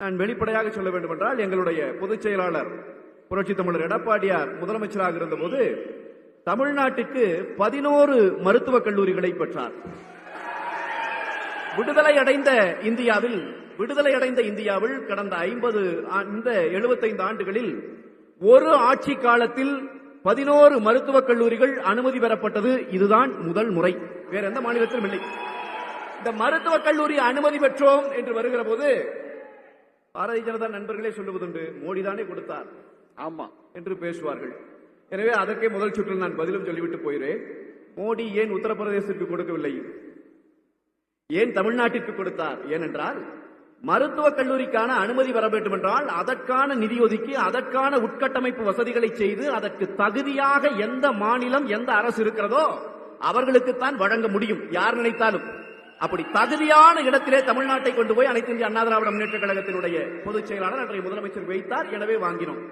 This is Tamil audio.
நான் வெளிப்படையாக சொல்ல வேண்டும் என்றால், எங்களுடைய பொதுச் செயலாளர் புரட்சி தமிழர் எடப்பாடியார் முதலமைச்சராக இருந்தபோது தமிழ்நாட்டுக்கு 11 மருத்துவக் கல்லூரிகளை பெற்றார். விடுதலை அடைந்த இந்தியாவில் கடந்த 75 ஆண்டுகளில் ஒரு ஆட்சி காலத்தில் 11 மருத்துவக் கல்லூரிகள் அனுமதி பெறப்பட்டது. இதுதான் முதல் முறை, வேற எந்த மாநிலத்திலும் இல்லை. இந்த மருத்துவக் கல்லூரி அனுமதி பெற்றோம் என்று வருகிற போது பாரதிய ஜனதா நண்பர்களே சொல்லுவதுண்டு, மோடி தானே கொடுத்தார் ஆமா என்று பேசுவார்கள். எனவே அதற்கே முதல் சுற்றில் நான் பதிலும் சொல்லிவிட்டு போகிறேன். மோடி ஏன் உத்தரப்பிரதேசத்திற்கு கொடுக்கவில்லை, ஏன் தமிழ்நாட்டிற்கு கொடுத்தார்? ஏனென்றால் மருத்துவக் கல்லூரிக்கான அனுமதி வர வேண்டும் என்றால் அதற்கான நிதி ஒதுக்கி அதற்கான உட்கட்டமைப்பு வசதிகளை செய்து அதற்கு தகுதியாக எந்த மாநிலம் எந்த அரசு இருக்கிறதோ அவர்களுக்குத்தான் வழங்க முடியும், யார் நினைத்தாலும். அப்படி தகுதியான இடத்திலே தமிழ்நாட்டை கொண்டு போய் அனைத்து இந்திய அண்ணா திராவிட முன்னேற்ற கழகத்தினுடைய பொதுச் செயலாளர் அன்றைய முதலமைச்சர் வைத்தார். எனவே வாங்கினோம்.